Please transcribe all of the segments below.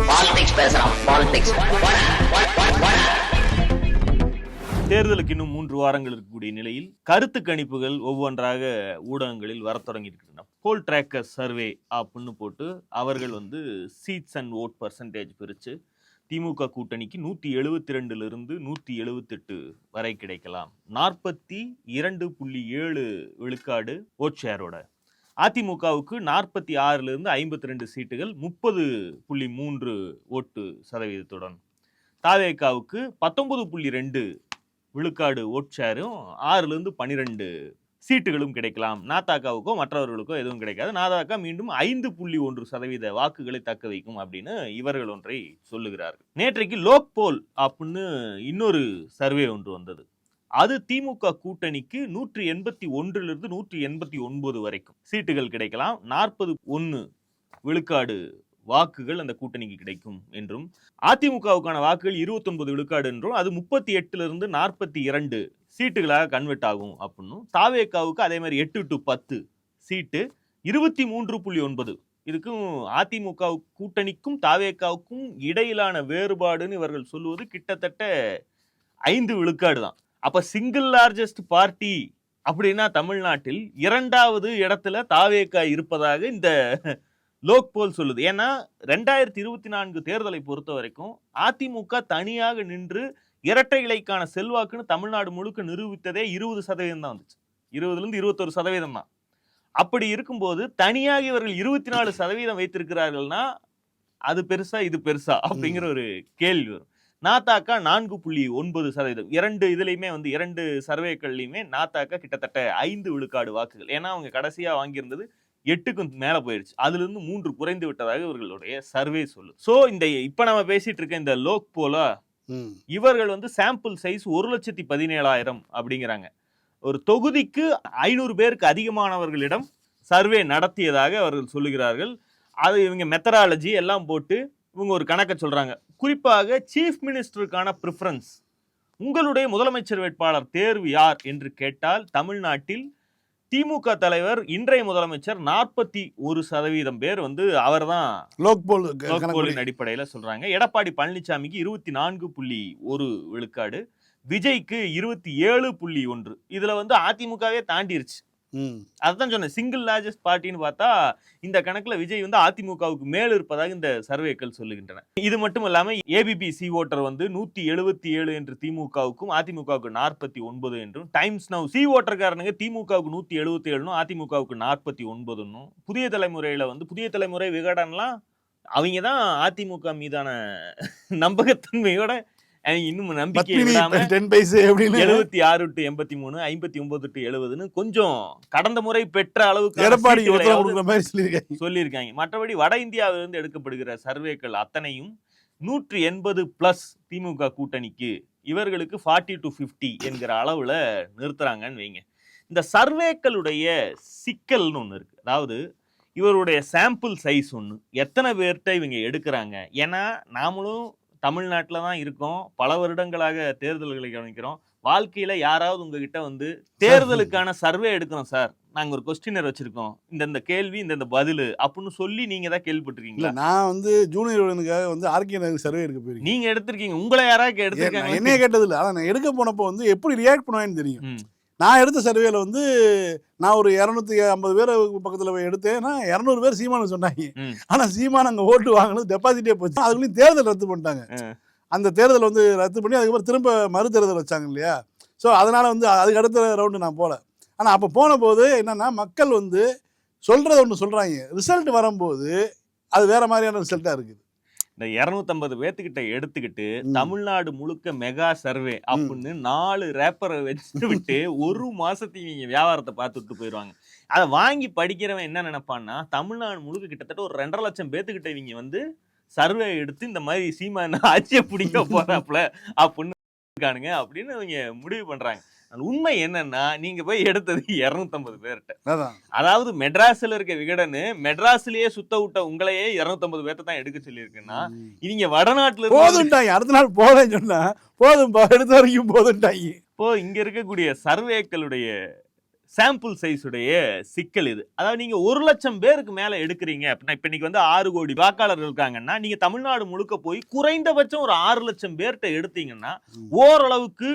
Politics பேசுறான். Politics. தேர்தலுக்கு இன்னும் 3 வாரங்கள் இருக்கக்கூடிய நிலையில் கருத்து கணிப்புகள் ஒவ்வொன்றாக ஊடகங்களில் வர தொடங்கி இருக்கின்றன. போல் ட்ராக்கர் சர்வே அப்படின்னு போட்டு அவர்கள் சீட்ஸ் அண்ட் ஓட் பர்சன்டேஜ் பிரித்து திமுக கூட்டணிக்கு 172 178 வரை கிடைக்கலாம், 42.7 விழுக்காடு ஓட் ஷேரோட. அதிமுகவுக்கு 46 52 சீட்டுகள் 30.3 ஓட்டு சதவீதத்துடன். தாவேகாவுக்கு 19.2 விழுக்காடு ஓட் ஷேரும் 6 12 சீட்டுகளும் கிடைக்கலாம். நாதாகாவுக்கோ மற்றவர்களுக்கோ எதுவும் கிடைக்காது. நாதாகா மீண்டும் 5.1% வாக்குகளை தக்க வைக்கும் அப்படின்னு இவர்கள் ஒன்றை சொல்லுகிறார்கள். நேற்றைக்கு லோக் போல் அப்படின்னு இன்னொரு சர்வே ஒன்று வந்தது. அது திமுக கூட்டணிக்கு 181 189 வரைக்கும் சீட்டுகள் கிடைக்கலாம், 41 விழுக்காடு வாக்குகள் அந்த கூட்டணிக்கு கிடைக்கும் என்றும், அதிமுகவுக்கான வாக்குகள் 29 விழுக்காடு என்றும், அது 38 42 சீட்டுகளாக கன்வெர்ட் ஆகும் அப்படின்னும், தாவேகாவுக்கு அதே மாதிரி 8 to 10 சீட்டு 23.9. இதுக்கும் அதிமுக கூட்டணிக்கும் தாவேகாவுக்கும் இடையிலான வேறுபாடுன்னு இவர்கள் சொல்லுவது கிட்டத்தட்ட 5 விழுக்காடு தான். அப்ப சிங்கிள் லார்ஜஸ்ட் பார்ட்டி அப்படின்னா தமிழ்நாட்டில் 2வது இடத்துல தாவேகா இருப்பதாக இந்த லோக் போல் சொல்லுது. ஏன்னா 2024 தேர்தலை பொறுத்த வரைக்கும் அதிமுக தனியாக நின்று இரட்டை இலைக்கான செல்வாக்குன்னு தமிழ்நாடு முழுக்க நிரூபித்ததே 20% தான் வந்துச்சு. 20-21% தான். அப்படி இருக்கும்போது தனியாக இவர்கள் 24% வைத்திருக்கிறார்கள்னா அது பெருசா இது பெருசா அப்படிங்கிற ஒரு கேள்வி வரும். நாதாக்கா 4.9%. இரண்டு சர்வேக்கள்லையுமே நாதாக்கா கிட்டத்தட்ட 5 விழுக்காடு வாக்குகள். ஏன்னா அவங்க கடைசியா வாங்கியிருந்தது 8க்கும் மேல போயிருச்சு. அதுல இருந்து 3 குறைந்து விட்டதாக இவர்களுடைய சர்வே சொல்லு. சோ இந்த இப்ப நம்ம பேசிட்டு இருக்க இந்த லோக் போலா இவர்கள் சாம்பிள் சைஸ் 1,17,000 அப்படிங்கிறாங்க. ஒரு தொகுதிக்கு 500 பேருக்கு அதிகமானவர்களிடம் சர்வே நடத்தியதாக அவர்கள் சொல்லுகிறார்கள். அது இவங்க மெத்தடாலஜி எல்லாம் போட்டு இவங்க ஒரு கணக்கை சொல்றாங்க. குறிப்பாக சீஃப் மினிஸ்டருக்கான ப்ரிஃபரன்ஸ், உங்களுடைய முதலமைச்சர் வேட்பாளர் தேர்வு யார் என்று கேட்டால் தமிழ்நாட்டில் திமுக தலைவர் இன்றைய முதலமைச்சர் 41% பேர் அவர் தான் லோக் போலின் அடிப்படையில சொல்றாங்க. எடப்பாடி பழனிசாமிக்கு 24.1 விழுக்காடு, விஜய்க்கு 27.1. இதுல அதிமுகவே தாண்டிருச்சு. அதுதான் சொன்னேன், சிங்கிள் லார்ஜஸ்ட் பார்ட்டின்னு பார்த்தா இந்த கணக்குல விஜய் அதிமுகவுக்கு மேல் இருப்பதாக இந்த சர்வேக்கள் சொல்லுகின்றன. இது மட்டும் இல்லாம ஏபிபி சி ஓட்டர் 177 என்று திமுகவுக்கும் அதிமுகவுக்கு 49 என்றும், டைம்ஸ் நவ் சி ஓட்டர்காரனுங்க திமுகவுக்கு 177 அதிமுகவுக்கு 49. புதிய தலைமுறையில புதிய தலைமுறை விகடன்லாம் அவங்க தான் அதிமுக மீதான நம்பகத்தன்மையோட இன்னும் நம்பிக்கை 76 to 83 59 to 70 கொஞ்சம் கடந்த முறை பெற்ற அளவுக்கு சொல்லியிருக்காங்க. மற்றபடி வட இந்தியாவிலிருந்து எடுக்கப்படுகிற சர்வேக்கள் அத்தனையும் 180+ திமுக கூட்டணிக்கு, இவர்களுக்கு 40 to 50 என்கிற அளவுல நிறுத்துறாங்கன்னு வைங்க. இந்த சர்வேக்களுடைய சிக்கல்னு ஒண்ணு இருக்கு. அதாவது இவருடைய சாம்பிள் சைஸ் ஒண்ணு, எத்தனை பேர்கிட்ட இவங்க எடுக்கிறாங்க. ஏன்னா நாமளும் தமிழ்நாட்டில் தான் இருக்கோம், பல வருடங்களாக தேர்தல்களை கவனிக்கிறோம். வாழ்க்கையில யாராவது உங்ககிட்ட தேர்தலுக்கான சர்வே எடுக்கிறோம் சார், நாங்க ஒரு கொஸ்டினர் வச்சிருக்கோம், இந்த கேள்வி இந்த பதில் அப்படின்னு சொல்லி நீங்க தான் கேள்விப்பட்டிருக்கீங்களா? நான் ஜூனியர் ஆர்கே நகர் சர்வே எடுக்க போயிருக்கேன். நீங்க எடுத்திருக்கீங்க? உங்களை யாராவது எடுத்திருக்காங்க? என்னைய கேட்டது இல்லை, ஆனால் நான் எடுக்க போனப்போ எப்படி ரியாக்ட் பண்ணுவேன்னு தெரியும். நான் எடுத்த சர்வேல நான் ஒரு 250 பேர் பக்கத்துல போய் எடுத்தேன்னா 200 பேர் சீமானு சொன்னாங்க. ஆனா சீமான் அங்க ஓட்டு வாங்கினது டெபாசிட்டே போச்சு. அதுக்குள்ளேயும் தேர்தல் ரத்து பண்ணிட்டாங்க. அந்த தேர்தல் ரத்து பண்ணி அதுக்கப்புறம் திரும்ப மறு தேர்தல் வச்சாங்க இல்லையா. ஸோ அதனால அதுக்கு அடுத்த ரவுண்டு நான் போகல. ஆனால் அப்போ போன போது என்னன்னா, மக்கள் சொல்றத ஒன்று சொல்றாங்க, ரிசல்ட் வரும்போது அது வேற மாதிரியான ரிசல்ட்டா இருக்குது. இந்த 250 பேர்த்துக்கிட்ட எடுத்துக்கிட்டு தமிழ்நாடு முழுக்க மெகா சர்வே அப்படின்னு 4 ரேப்பரை வச்சு விட்டு ஒரு மாசத்துக்கு நீங்க வியாபாரத்தை பார்த்துட்டு போயிடுவாங்க. அதை வாங்கி படிக்கிறவன் என்ன நினைப்பான்னா, தமிழ்நாடு முழுக்க கிட்டத்தட்ட ஒரு 2.5 லட்சம் பேர்த்துக்கிட்ட இவங்க சர்வே எடுத்து இந்த மாதிரி சீமான ஆட்சியை பிடிக்க போறாப்புல அப்படின்னு இருக்கானுங்க அப்படின்னு இவங்க முடிவு பண்றாங்க. உண்மை என்னன்னா, நீங்க போய் எடுத்தது 250 பேர்கிட்ட. அதாவது மெட்ராஸ்ல இருக்க விகடனு மெட்ராஸ்லயே சுத்த விட்ட உங்களையே 250 பேர்த்த தான் எடுக்க சொல்லியிருக்குன்னா, இவங்க வடநாட்டுல போதும்ட்டாங்க. அடுத்த நாள் போதேன்னு சொன்னா போதும் எடுத்த வரைக்கும் போதும்ட்டாங்க. இப்போ இங்க இருக்கக்கூடிய சர்வேக்களுடைய சாம்பிள் சைஸ் உடைய சிக்கல் இது. அதாவது நீங்க 1 லட்சம் பேருக்கு மேல எடுக்கிறீங்க அப்படின்னா, இப்ப இன்னைக்கு வந்து 6 கோடி வாக்காளர்கள் இருக்காங்கன்னா, நீங்க தமிழ்நாடு முழுக்க போய் குறைந்தபட்சம் ஒரு 6 லட்சம் பேர்கிட்ட எடுத்தீங்கன்னா ஓரளவுக்கு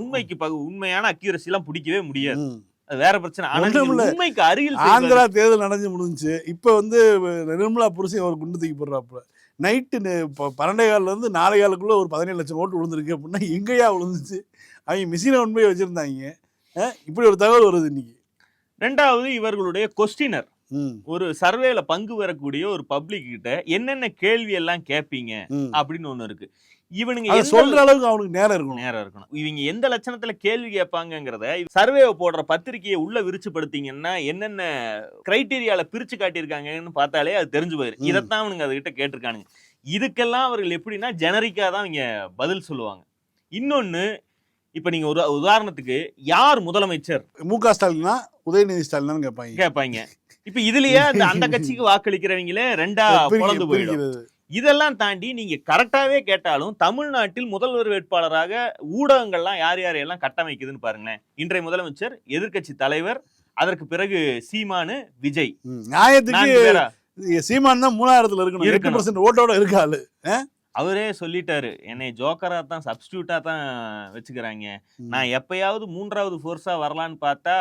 உண்மைக்கு உண்மையான அக்யூரசி எல்லாம் பிடிக்கவே முடியாது. அது வேற பிரச்சனை. ஆனா உண்மைக்கு அருகில் ஆந்திரா தேர்தல் நடந்து முடிஞ்சு இப்ப வந்து நிர்மலா புருஷன் ஒரு குண்டு தூக்கி போடுறாப்புல. நைட்டு 12:15 இருந்து 4:15 ஒரு 17 லட்சம் ஓட்டு விழுந்திருக்கு அப்படின்னா எங்கேயா விழுந்துச்சு? அவங்க மிஷினை உண்மையை வச்சிருந்தாங்க. இப்படி ஒரு தகவல் வருது இன்னைக்கு. 2வது இவர்களுடைய கொஸ்டினர், ஒரு சர்வேல பங்கு பெறக்கூடிய ஒரு பப்ளிக் கிட்ட என்னென்ன கேள்வி எல்லாம் கேட்பீங்க அப்படின்னு ஒண்ணு இருக்கு. இவனுங்க சொல்ற அளவுக்கு அவனுக்கு நேரம் இருக்கணும். இவங்க எந்த லட்சணத்துல கேள்வி கேட்பாங்கிறத சர்வே போடுற பத்திரிகையை உள்ள விரிச்சுப்படுத்தீங்கன்னா என்னென்ன கிரைட்டீரியால பிரிச்சு காட்டியிருக்காங்கன்னு பார்த்தாலே அது தெரிஞ்சு போயிரு. இதைத்தான் அவனுங்க அதுகிட்ட கேட்டிருக்கானுங்க. இதுக்கெல்லாம் அவர்கள் எப்படின்னா ஜெனரிக்கா தான் இங்க பதில் சொல்லுவாங்க. இன்னொன்னு, இப்ப நீங்க ஒரு உதாரணத்துக்கு யார் முதலமைச்சர்? மு.க. ஸ்டாலினா உதயநிதி ஸ்டாலின் கேட்பாங்க. இப்ப இதுலயே அந்த கட்சிக்கு வாக்களிக்கிறவங்களே 2ஆ பொளந்து போயிடும். இதெல்லாம் தாண்டி நீங்க கரெக்டாவே கேட்டாலும் தமிழ்நாட்டில் முதல்வர் வேட்பாளராக ஊடகங்கள்லாம் யார் யாரையெல்லாம் கட்டமைக்குதுன்னு பாருங்களேன். இன்றைய முதலமைச்சர், எதிர்க்கட்சி தலைவர், அதற்கு பிறகு சீமானு, விஜய். நியாயத்துக்கு சீமான் தான் 3ஆவது இருக்கணும். 8% ஓட்டோட இருக்காது. அவரே சொல்லிட்டாரு, என்னை ஜோக்கரா தான் சப்ஸ்டியூட்டா தான் வச்சுக்கிறாங்க. நான் எப்பயாவது 3வது ஃபோர்ஸா வரலான்னு பார்த்தா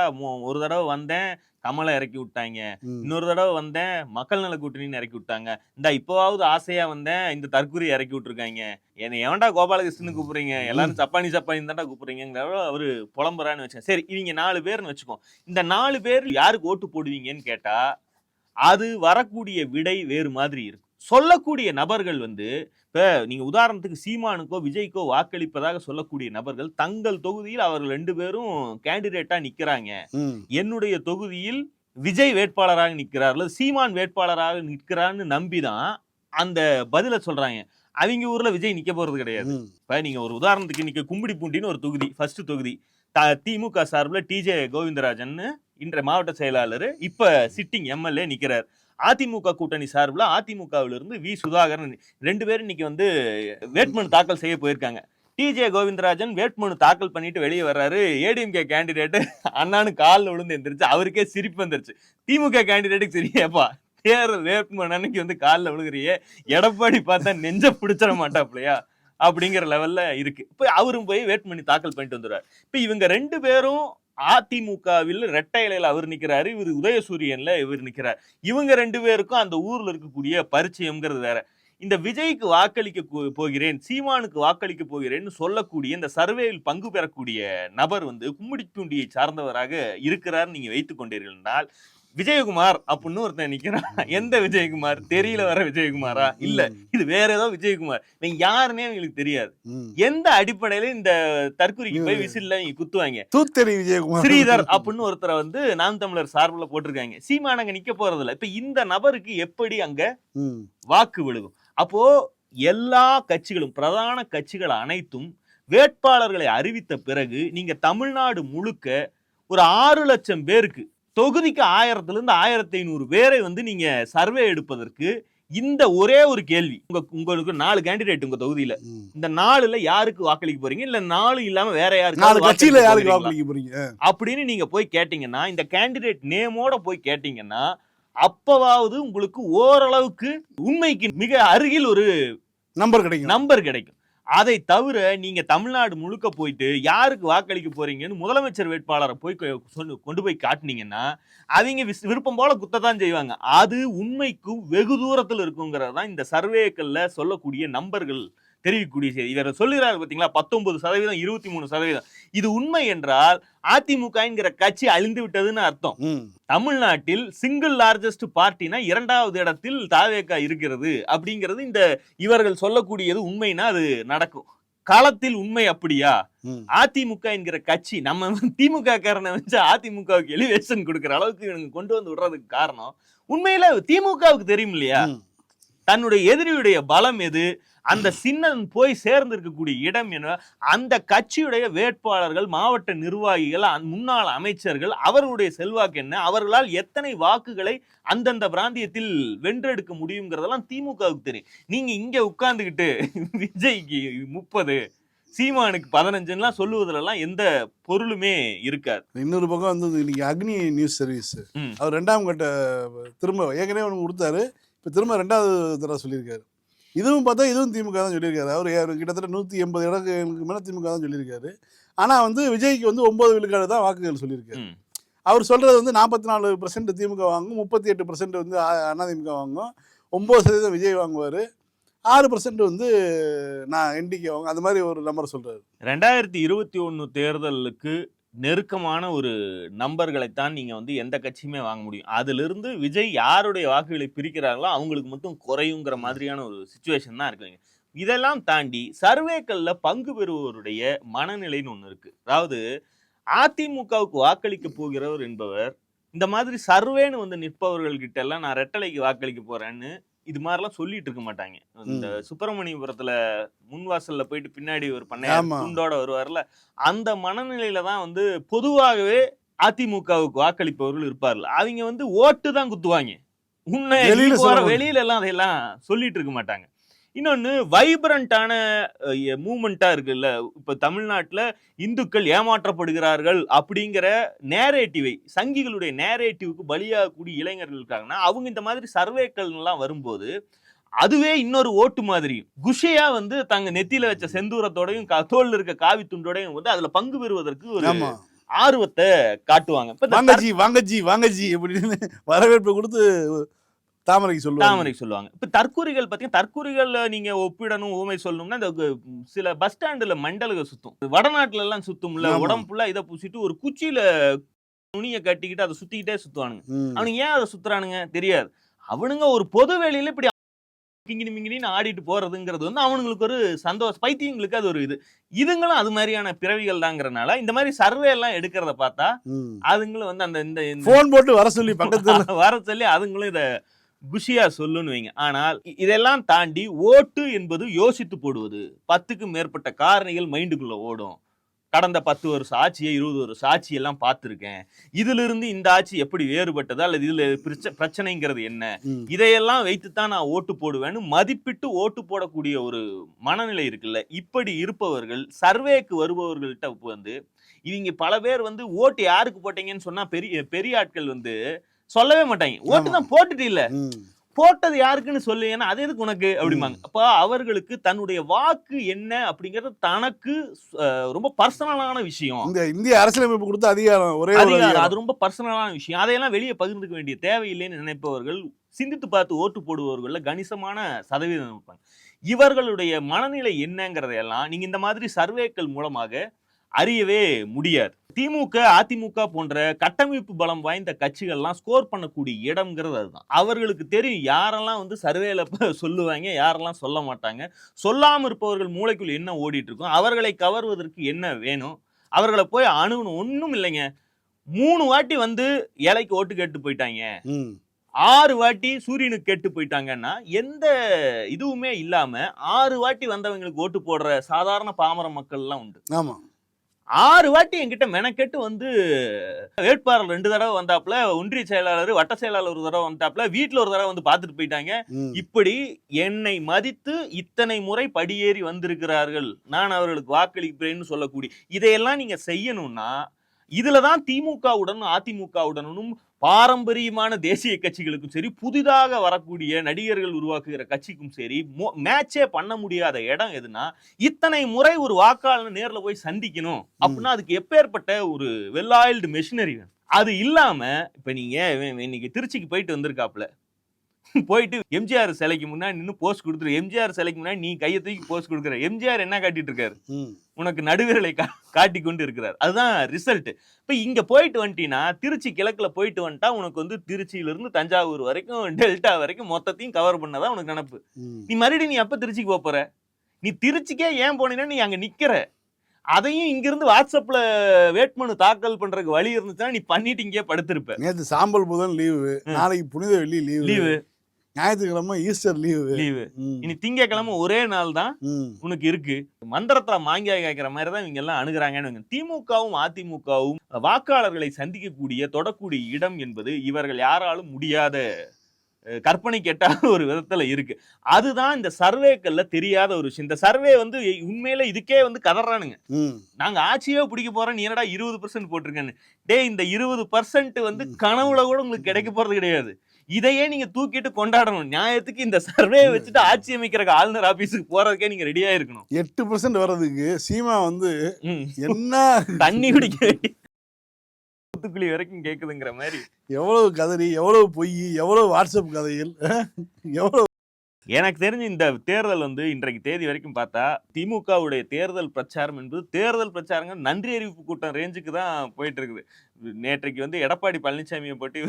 ஒரு தடவை வந்தேன், கமலை இறக்கி விட்டாங்க. இன்னொரு தடவை வந்தேன், மக்கள் நல கூட்டணின்னு இறக்கி விட்டாங்க. இந்த இப்பவாவது ஆசையா வந்தேன், இந்த தற்கூரி இறக்கி விட்டுருக்காங்க. என்னை எவன்டா கோபாலகிருஷ்ணன் கூப்பிடுறீங்க, எல்லாரும் சப்பானி தான்டா கூப்பிடுறீங்க அவரு புலம்புறான்னு வச்சேன். சரி, இவங்க 4 பேர்னு வச்சுக்கோ. இந்த 4 பேர் யாருக்கு ஓட்டு போடுவீங்கன்னு கேட்டா அது வரக்கூடிய விடை வேறு மாதிரி இருக்கும். சொல்லக்கூடிய நபர்கள் வந்து, இப்ப நீங்க உதாரணத்துக்கு சீமானுக்கோ விஜய்க்கோ வாக்களிப்பதாக சொல்லக்கூடிய நபர்கள் தங்கள் தொகுதியில் அவர்கள் 2 பேரும் கேண்டிடேட்டா நிக்கிறாங்க. என்னுடைய தொகுதியில் விஜய் வேட்பாளராக நிக்கிறார்கள், சீமான் வேட்பாளராக நிற்கிறான்னு நம்பிதான் அந்த பதில சொல்றாங்க. அவங்க ஊர்ல விஜய் நிக்க போறது கிடையாது. இப்ப நீங்க ஒரு உதாரணத்துக்கு இன்னைக்கு கும்பிடிப்பூண்டின்னு ஒரு தொகுதி, ஃபர்ஸ்ட் தொகுதி, திமுக சார்பில் டிஜே கோவிந்தராஜன் இன்றைய மாவட்ட செயலாளர், இப்ப சிட்டிங் எம்எல்ஏ நிக்கிறார். அதிமுக கூட்டணி சார்பில் அதிமுகவிலிருந்து வி சுதாகரன் 2 பேரும் இன்னைக்கு வந்து வேட்புமனு தாக்கல் செய்ய போயிருக்காங்க. டிஜே கோவிந்தராஜன் வேட்புமனு தாக்கல் பண்ணிட்டு வெளியே வர்றாரு. ஏடிஎம்கே கேண்டிடேட் அண்ணானு காலில் விழுந்து எந்திரிச்சு, அவருக்கே சிரிப்பு வந்துருச்சு. திமுக கேண்டிடேட்டுக்கு சரியாப்பா, தேர்தல் வேட்புமனு அன்னைக்கு வந்து காலில் விழுகிறியே, எடப்பாடி பார்த்தா நெஞ்ச பிடிச்சிட மாட்டாப்லையா அப்படிங்கிற லெவல்ல இருக்கு. இப்ப அவரும் போய் வேட்புமனு தாக்கல் பண்ணிட்டு வந்துடுறாரு. இப்ப இவங்க 2 பேரும் அதிமுகவில் ரெட்டை இலையில அவர் நிக்கிறாரு, இவர் உதயசூரியன்ல இவர் நிக்கிறார். இவங்க 2 பேருக்கும் அந்த ஊர்ல இருக்கக்கூடிய பரிச்சயம்ங்கிறது வேற. இந்த விஜய்க்கு வாக்களிக்க போகிறேன், சீமானுக்கு வாக்களிக்க போகிறேன்னு சொல்லக்கூடிய இந்த சர்வேயில் பங்கு பெறக்கூடிய நபர் வந்து கும்மிடிப்பூண்டியை சார்ந்தவராக இருக்கிறார் நீங்க வைத்துக் கொண்டீர்கள் என்றால், விஜயகுமார் அப்படின்னு ஒருத்தன் நிக்கிறான். எந்த விஜயகுமார்? தெரியல வர விஜயகுமாரா? இல்ல, இது வேற ஏதோ விஜயகுமார். நீங்க யாருன்னே எங்களுக்கு தெரியாது. எந்த அடிப்படையில இந்த தற்குறிக்கு போய் விசில்ல குத்துவாங்க? தூத்தெறி விஜயகுமார் ஸ்ரீதர் அப்படின்னு ஒருத்தரை வந்து நாம் தமிழர் சார்பில் போட்டிருக்காங்க. சீமான் அங்க நிக்க போறது இல்ல. இப்ப இந்த நபருக்கு எப்படி அங்க வாக்கு விழுகும்? அப்போ எல்லா கட்சிகளும், பிரதான கட்சிகள் அனைத்தும் வேட்பாளர்களை அறிவித்த பிறகு நீங்க தமிழ்நாடு முழுக்க ஒரு 6 லட்சம் பேருக்கு தொகுதிக்கு 1000 இருந்து 1500 பேரை வந்து நீங்க சர்வே எடுப்பதற்கு இந்த ஒரே ஒரு கேள்வி, உங்களுக்கு 4 கேண்டிடேட் உங்க தொகுதியில, இந்த 4ல யாருக்கு வாக்களிக்க போறீங்க, இல்ல 4 இல்லாம வேற யாருக்கு வாக்களிக்க போறீங்க அப்படின்னு நீங்க போய் கேட்டீங்கன்னா, இந்த கேண்டிடேட் நேமோட போய் கேட்டீங்கன்னா, அப்பவாவது உங்களுக்கு ஓரளவுக்கு உண்மைக்கு மிக அருகில் ஒரு நம்பர் கிடைக்கும். அதை தவிர நீங்க தமிழ்நாடு முழுக்க போயிட்டு யாருக்கு வாக்களிக்க போறீங்கன்னு முதலமைச்சர் வேட்பாளரை போய் கொண்டு போய் காட்டினீங்கன்னா அவங்க விருப்பம் போல குத்தத்தான் செய்வாங்க. அது உண்மைக்கு வெகு தூரத்தில் இருக்குங்கிறது தான் இந்த சர்வேக்கள்ல சொல்லக்கூடிய நம்பர்கள் தெரிவிக்கக்கூடிய செய்தி. இவர் சொல்லுகிறார் பாத்தீங்களா, 19%, 23%. இது உண்மை என்றால் அதிமுகங்கிற கட்சி அழிந்து விட்டதுன்னு அர்த்தம். தமிழ்நாட்டில் சிங்கிள் லார்ஜஸ்ட் பார்ட்டினா 2வது இடத்தில் தாவேகா இருக்கிறது அப்படிங்கிறது இந்த இவர்கள் சொல்லக்கூடியது உண்மைனா அது நடக்கும். களத்தில் உண்மை அப்படியா? அதிமுக என்கிற கட்சி, நம்ம திமுக காரனை வச்சு அதிமுகவுக்கு எலிவேஷன் கொடுக்கிற அளவுக்கு இவங்க கொண்டு வந்து விடுறதுக்கு காரணம், உண்மையில திமுகவுக்கு தெரியும் இல்லையா தன்னுடைய எதிரியுடைய பலம் எது, அந்த சின்னம் போய் சேர்ந்து இருக்கக்கூடிய இடம் என்ன, அந்த கட்சியுடைய வேட்பாளர்கள், மாவட்ட நிர்வாகிகள், முன்னாள் அமைச்சர்கள், அவர்களுடைய செல்வாக்கு என்ன, அவர்களால் எத்தனை வாக்குகளை அந்தந்த பிராந்தியத்தில் வென்றெடுக்க முடியுங்கிறதெல்லாம் திமுகவுக்கு தெரியும். நீங்க இங்க உட்கார்ந்துகிட்டு விஜய்க்கு 30, சீமானுக்கு 15 சொல்லுவதுல எந்த பொருளுமே இருக்காது. இன்னொரு பக்கம் வந்து இன்னைக்கு அக்னி நியூஸ் சர்வீஸ் அவர் 2ஆம் கட்ட திரும்ப ஏற்கனவே ஒன்று கொடுத்தாரு, இப்போ திரும்ப 2வது தடவை சொல்லியிருக்காரு. இதுவும் பார்த்தா இதுவும் திமுக தான் சொல்லியிருக்காரு. அவர் கிட்டத்தட்ட 180 இடங்களுக்கு மேலே திமுக தான் சொல்லியிருக்காரு. ஆனால் வந்து விஜய்க்கு வந்து 9 விழுக்காடு தான் வாக்குகள் சொல்லியிருக்காரு. அவர் சொல்கிறது வந்து 44% திமுக வாங்கும், 38% வந்து அதிமுக வாங்கும், 9% விஜய் வாங்குவார், 6% வந்து நான் என்டிகே வாங்க, அந்த மாதிரி ஒரு நம்பர் சொல்கிறாரு. 2021 தேர்தலுக்கு நெருக்கமான ஒரு நம்பர்களைத்தான் நீங்க வந்து எந்த கட்சியுமே வாங்க முடியும். அதிலிருந்து விஜய் யாருடைய வாக்குகளை பிரிக்கிறார்களோ அவங்களுக்கு மட்டும் குறையுங்கிற மாதிரியான ஒரு சிச்சுவேஷன் தான் இருக்குங்க. இதெல்லாம் தாண்டி சர்வேக்கள்ல பங்கு பெறுவோருடைய மனநிலைன்னு ஒண்ணு இருக்கு. அதாவது அதிமுகவுக்கு வாக்களிக்க போகிறவர் என்பவர் இந்த மாதிரி சர்வேன்னு வந்து நிற்பவர்கள் கிட்ட எல்லாம் நான் ரெட்டலைக்கு வாக்களிக்க போறேன்னு இது மாதிரிலாம் சொல்லிட்டு இருக்க மாட்டாங்க. இந்த சுப்பிரமணியபுரத்துல முன்வாசல்ல போயிட்டு பின்னாடி ஒரு பண்ணையார் துண்டோட வருவார்ல, அந்த மனநிலையில தான் வந்து பொதுவாகவே அதிமுகவுக்கு வாக்களிப்பவர்கள் இருப்பார்கள். அவங்க வந்து ஓட்டு தான் குத்துவாங்க, உன்னை வெளியில எல்லாம் அதையெல்லாம் சொல்லிட்டு இருக்க மாட்டாங்க. இன்னொன்னு வைப்ரண்டான மூமெண்டா இருக்குல்ல, இப்ப தமிழ்நாட்டுல இந்துக்கள் ஏமாற்றப்படுகிறார்கள் அப்படிங்கிற நேரேட்டிவை, சங்கிகளுடைய நேரேட்டிவுக்கு பலியாகக்கூடிய இளைஞர்கள் இருக்காங்கன்னா அவங்க இந்த மாதிரி சர்வேக்கள் எல்லாம் வரும்போது அதுவே இன்னொரு ஓட்டு மாதிரி குஷையா வந்து தங்க நெத்தியில வச்ச செந்தூரத்தோடையும் தோல்ல இருக்க காவி துண்டோடையும் வந்து அதுல பங்கு பெறுவதற்கு ஒரு ஆர்வத்தை காட்டுவாங்க. வாங்கஜி வாங்கஜி வாங்கஜி அப்படின்னு வரவேற்பு கொடுத்து தாமரைக்கு சொல்லுவாங்க. இப்ப தற்கூரிகள் பாத்தீங்கன்னா, தற்கூரிகள் நீங்க ஒப்பிடணும் ஊமை சொல்லணும்னா இந்த சில பஸ் ஸ்டாண்டுல மண்டலுக சுத்தும், வடநாட்டுல எல்லாம் சுத்தும்ல, உடம்பு ஃபுல்லா இதை பூசிட்டு ஒரு குச்சியில நுனிய கட்டிக்கிட்டு அதை சுத்திக்கிட்டே சுத்துவானுங்க. அவனுங்க ஏன் அதை சுத்துறானுங்க தெரியாது. அவனுங்க ஒரு பொது வேலையில இப்படி கிங்கினு ஆடிட்டு போறதுங்கிறது வந்து அவனுங்களுக்கு ஒரு சந்தோஷம், பைத்தியங்களுக்கு அது ஒரு இதுங்களும் அது மாதிரியான பிறவிகள் தாங்கிறனால இந்த மாதிரி சர்வே எல்லாம் எடுக்கிறத பார்த்தா அதுங்களும் வந்து அந்த இந்த போன் போட்டு வர சொல்லி பக்கத்துல வர சொல்லி அதுங்களும் இதை குஷியா சொல்லுன்னு வைங்க. ஆனால் இதெல்லாம் தாண்டி ஓட்டு என்பது யோசித்து போடுவது. 10க்கும் மேற்பட்ட காரணிகள் மைண்டுக்குள்ள ஓடும். கடந்த 10 வருஷம் ஆட்சியை 20 வருஷம் ஆட்சி எல்லாம் பார்த்துருக்கேன், இதுல இருந்து இந்த ஆட்சி எப்படி வேறுபட்டது அல்லது இதுல பிரச்சனைங்கிறது என்ன, இதையெல்லாம் வைத்துத்தான் நான் ஓட்டு போடுவேன்னு மதிப்பிட்டு ஓட்டு போடக்கூடிய ஒரு மனநிலை இருக்குல்ல. இப்படி இருப்பவர்கள் சர்வேக்கு வருபவர்கள்ட்ட வந்து இவங்க பல பேர் வந்து ஓட்டு யாருக்கு போட்டீங்கன்னு சொன்னா பெரிய ஆட்கள் வந்து சொல்லவே மாட்டாங்க. ஓட்டு தான் போட்டுட்டு இல்ல, போட்டது யாருக்குன்னு சொல்லு, ஏன்னா அது எதுக்கு உனக்கு அப்படிம்பாங்க. அப்ப அவர்களுக்கு தன்னுடைய வாக்கு என்ன அப்படிங்கிறது தனக்கு ரொம்ப பர்சனலான விஷயம். இந்த இந்திய அரசியலமைப்பு கொடுத்த அதிகாரம், ஒரே அதிகாரம், அது ரொம்ப பர்சனலான விஷயம். அதையெல்லாம் வெளியே பகிர்ந்துக்க வேண்டிய தேவையில்லைன்னு நினைப்பவர்கள், சிந்தித்து பார்த்து ஓட்டு போடுபவர்கள்ல கணிசமான சதவீதம் இருப்பாங்க. இவர்களுடைய மனநிலை என்னங்கிறதையெல்லாம் நீங்க இந்த மாதிரி சர்வேக்கள் மூலமாக அறியவே முடியாது. திமுக அதிமுக போன்ற கட்டமைப்பு பலம் வாய்ந்த கட்சிகள்லாம் ஸ்கோர் பண்ணக்கூடிய இடம்ங்கிறது அதுதான். அவர்களுக்கு தெரியும் யாரெல்லாம் வந்து சர்வேல சொல்லுவாங்க, யாரெல்லாம் சொல்ல மாட்டாங்க, சொல்லாம இருப்பவர்கள் மூளைக்குள் என்ன ஓடிட்டு இருக்கும், அவர்களை கவர்வதற்கு என்ன வேணும், அவர்களை போய் அணுகணும். ஒன்றும் இல்லைங்க, 3 வாட்டி வந்து இலைக்கு ஓட்டு கேட்டு போயிட்டாங்க, 6 வாட்டி சூரியனுக்கு கேட்டு போயிட்டாங்கன்னா எந்த இதுவுமே இல்லாம 6 வாட்டி வந்தவங்களுக்கு ஓட்டு போடுற சாதாரண பாமர மக்கள் எல்லாம் உண்டு. ஆமா, 6 வாட்டி என்கிட்ட மெனக்கெட்டு வந்து வேட்பாளர் 2 தடவை வந்தாப்புல, ஒன்றிய செயலாளர் வட்ட செயலாளர் ஒரு தடவை வந்தாப்புல, வீட்டுல ஒரு தடவை வந்து பார்த்துட்டு போயிட்டாங்க. இப்படி என்னை மதித்து இத்தனை முறை படியேறி வந்திருக்கிறார்கள், நான் அவர்களுக்கு வாக்களிப்பேன்னு சொல்லக்கூடிய இதையெல்லாம் நீங்க செய்யணும்னா இதுலதான் திமுகவுடன் அதிமுகவுடனும் பாரம்பரியமான தேசிய கட்சிகளுக்கும் சரி, புதிதாக வரக்கூடிய நடிகர்கள் உருவாக்குகிற கட்சிக்கும் சரி மேட்சே பண்ண முடியாத இடம் எதுனா, இத்தனை முறை ஒரு வாக்காளர் நேர்ல போய் சந்திக்கணும் அப்படின்னா அதுக்கு எப்பேற்பட்ட ஒரு வெல் ஆயில்டு மெஷினரி. அது இல்லாம இப்ப நீங்க இன்னைக்கு திருச்சிக்கு போயிட்டு வந்திருக்காப்ல, போயிட்டு எம்ஜிஆர் சிலைக்கு முன்னாடி நின்று போஸ்ட் கொடுத்துரு, எம்ஜிஆர் சிலைக்கு முன்னாடி நீ கையை தூக்கி போஸ்ட் கொடுக்குற, எம்ஜிஆர் என்ன காட்டிட்டு இருக்காரு, உனக்கு நடுவிரலை காட்டி கொண்டு இருக்கிறார். அதுதான் ரிசல்ட். இப்ப இங்க போயிட்டு வந்துட்டீங்கன்னா, திருச்சி கிழக்குல போயிட்டு வந்துட்டா உனக்கு வந்து திருச்சியில இருந்து தஞ்சாவூர் வரைக்கும் டெல்டா வரைக்கும் மொத்தத்தையும் கவர் பண்ணதான் உனக்கு நினைப்பு. நீ மறுபடியும் நீ எப்ப திருச்சிக்கு போற, நீ திருச்சிக்கே ஏன் போனீங்கன்னா நீ அங்க நிக்கிற, அதையும் இங்கிருந்து வாட்ஸ்அப்ல வேட்புமனு தாக்கல் பண்றதுக்கு வழி இருந்துச்சுன்னா நீ பண்ணிட்டு இங்கே படுத்திருப்ப. நேற்று சாம்பல் புதன் லீவு, நாளைக்கு புனித வெள்ளி லீவு, ஞாயிற்றுக்கிழமை ஈஸ்டர் லீவு, இனி திங்கக்கிழமை ஒரே நாள் தான் உனக்கு இருக்கு. மந்திரத்துல மாங்காய் காய்க்கிற மாதிரி தான் இவங்க எல்லாம் அணுகுறாங்கன்னு. திமுகவும் அதிமுகவும் வாக்காளர்களை சந்திக்கக்கூடிய தொடக்கூடிய இடம் என்பது இவர்கள் யாராலும் முடியாத கற்பனை கேட்டாத ஒரு விதத்துல இருக்கு. அதுதான் இந்த சர்வேக்கள்ல தெரியாத ஒரு விஷயம். இந்த சர்வே வந்து உண்மையில இதுக்கே வந்து கதறானுங்க. நாங்க ஆட்சியே பிடிக்க போறோம், நீ என்னடா 20% போட்டிருக்கேன்னு. டேய், இந்த 20% வந்து கனவுல கூட உங்களுக்கு கிடைக்க போறது கிடையாது. இதையே நீங்க தூக்கிட்டு கொண்டாடணும். நியாயத்துக்கு இந்த சர்வே வச்சுட்டு ஆட்சி அமைக்கிறக்கு ஆளுநர் ஆபீஸுக்கு போறதுக்கே நீங்க ரெடியா இருக்கணும். 8% வர்றதுக்கு சீமா வந்து என்ன தண்ணி குடிக்க தூத்துக்குடி வரைக்கும் கேக்குதுங்கிற மாதிரி எவ்வளவு கதறி, எவ்வளவு பொய், எவ்வளவு வாட்ஸ்அப் கதைகள், எவ்வளவு. எனக்கு தெரிஞ்சு இந்த தேர்தல் வந்து இன்றைக்கு தேதி வரைக்கும் பார்த்தா திமுகவுடைய தேர்தல் பிரச்சாரம் என்பது தேர்தல் பிரச்சாரங்கள் நன்றி அறிவிப்பு கூட்டம் ரேஞ்சுக்கு தான் போயிட்டு இருக்குது. நேற்றைக்கு வந்து எடப்பாடி பழனிசாமியை போட்டு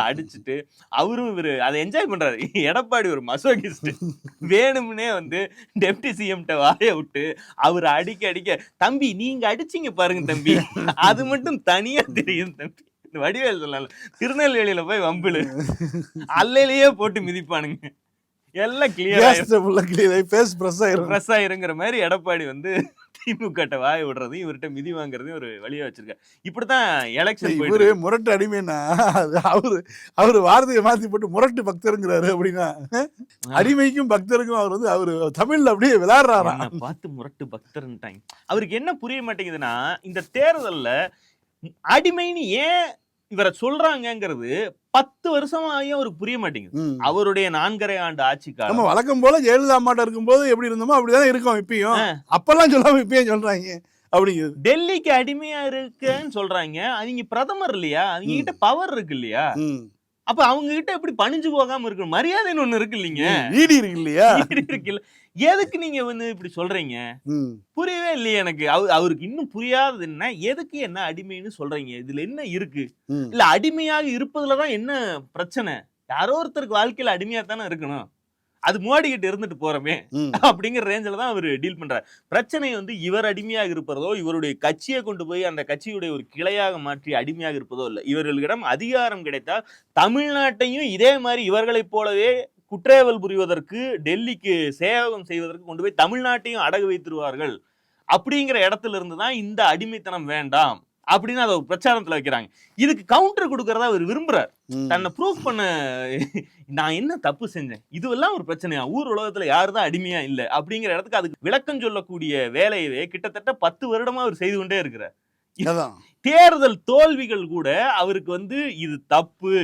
அடிச்சுட்டு அவரும் அதை என்ஜாய் பண்றாரு. எடப்பாடி ஒரு மசோகிஸ்ட், வேணும்னே வந்து டெப்டி சிஎம்கிட்ட வாய விட்டு அவர் அடிக்க தம்பி நீங்க அடிச்சீங்க பாருங்க தம்பி, அது மட்டும் தனியா தெரியும் தம்பி. வடிவேல் சொல்லல, திருநெல்வேலியில போய் வம்பிழு அல்லையிலேயே போட்டு மிதிப்பானுங்க, எல்லாம் பிரஸ் ஆயிருங்கிற மாதிரி எடப்பாடி வந்து திமுக வாய விடுறதையும் இவர்கிட்ட மிதி வாங்குறதையும் ஒரு வழியா வச்சிருக்காரு. இப்படித்தான் எலெக்ஷன் இவரு முரட்டு அடிமைன்னா அவரு வார்த்தையை மாத்தி போட்டு முரட்டு பக்தருங்கிறாரு. அப்படின்னா அடிமைக்கும் பக்தருக்கும் அவர் வந்து அவரு தமிழ்ல அப்படியே விளையாடுறாரா பார்த்து முரட்டு பக்தர்ன்ட்டாங்க. அவருக்கு என்ன புரிய மாட்டேங்குதுன்னா, இந்த தேர்தல்ல அடிமைன்னு ஏன் இவரை சொல்றாங்கிறது 10 வருஷமாயும் அவருக்கு புரிய மாட்டேங்குது. அவருடைய 4.5 ஆண்டு ஆட்சி காலம் வழக்கம் போல ஜெயலலிதா அம்மாட்ட இருக்கும்போது எப்படி இருந்தோமோ அப்படிதான் இருக்கும் இப்பயும். அப்பெல்லாம் சொல்லாம இப்பயும் சொல்றாங்க. அப்படிங்கிறது டெல்லிக்கு அடிமையா இருக்குன்னு சொல்றாங்க. அவங்க பிரதமர் இல்லையா, அவங்க கிட்ட பவர் இருக்கு இல்லையா, அப்ப அவங்க கிட்ட எப்படி பணிஞ்சு போகாம இருக்கணும்? மரியாதைன்னு ஒண்ணு இருக்கு இல்லைங்க, ஈடி இருக்கு இல்லையா, இருக்குல்ல. எதுக்கு நீங்க வந்து இப்படி சொல்றீங்க? புரியவே இல்லையே எனக்கு. அவருக்கு இன்னும் புரியாதது என்ன, எதுக்கு என்ன அடிமைன்னு சொல்றீங்க? இதுல என்ன இருக்கு? இல்ல அடிமையாக இருப்பதுலதான் என்ன பிரச்சனை? யாரோ ஒருத்தருக்கு வாழ்க்கையில அடிமையா தானே இருக்கணும், அது மோடி கிட்ட இருந்துட்டு போறமே அப்படிங்கிற ரேஞ்சில தான் அவர் டீல் பண்றாரு. பிரச்சனை வந்து இவர் அடிமையாக இருப்பதோ, இவருடைய கட்சியை கொண்டு போய் அந்த கட்சியுடைய ஒரு கிளையாக மாற்றி அடிமையாக இருப்பதோ இல்லை. இவர்களிடம் அதிகாரம் கிடைத்தால் தமிழ்நாட்டையும் இதே மாதிரி இவர்களைப் போலவே குற்றேவல் புரிவதற்கு, டெல்லிக்கு சேவகம் செய்வதற்கு கொண்டு போய் தமிழ்நாட்டையும் அடகு வைத்திருவார்கள். அப்படிங்கிற இடத்துல இருந்து தான் இந்த அடிமைத்தனம் வேண்டாம் அப்படின்னு அதை பிரச்சாரத்துல வைக்கிறாங்க. இதுக்கு கவுண்டர் கொடுக்கறதா அவர் விரும்புறார். தன்னை ப்ரூஃப் பண்ண, நான் என்ன தப்பு செஞ்சேன், இதுவெல்லாம் ஒரு பிரச்சனையா, ஊர் உலகத்துல யாருதான் அடிமையா இல்ல அப்படிங்கிற இடத்துக்கு அதுக்கு விளக்கம் சொல்லக்கூடிய வேலையவே கிட்டத்தட்ட 10 வருடமா அவர் செய்து கொண்டே இருக்கிறார். தேர்தல் தோல்விகள் கூட அவருக்கு வந்து இது தப்பு,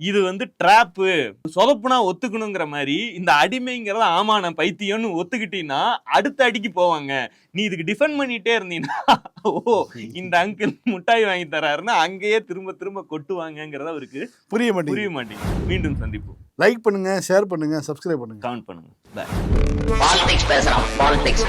இது வந்து டிராப்பு, சொதப்புனா ஒத்துக்கணுங்கிற மாதிரி இந்த அடிமைங்கிறத ஆமா நான் பைத்தியம்னு ஒத்துக்கிட்டீங்கன்னா அடுத்த அடிக்கு போவாங்க. நீ இதுக்கு டிஃபெண்ட் பண்ணிட்டே இருந்தீங்கன்னா ஓ இந்த அங்கிள் முட்டாய் வாங்கி தராருன்னா அங்கேயே திரும்ப திரும்ப கொட்டுவாங்கங்கிறத அவருக்கு புரிய மாட்டேங்குது. மீண்டும் சந்திப்போம். லைக் பண்ணுங்க, ஷேர் பண்ணுங்க, சப்ஸ்கிரைப் பண்ணுங்க, கமெண்ட் பண்ணுங்க. பாலிடிக்ஸ் பேசுறோம். பாலிடிக்ஸ்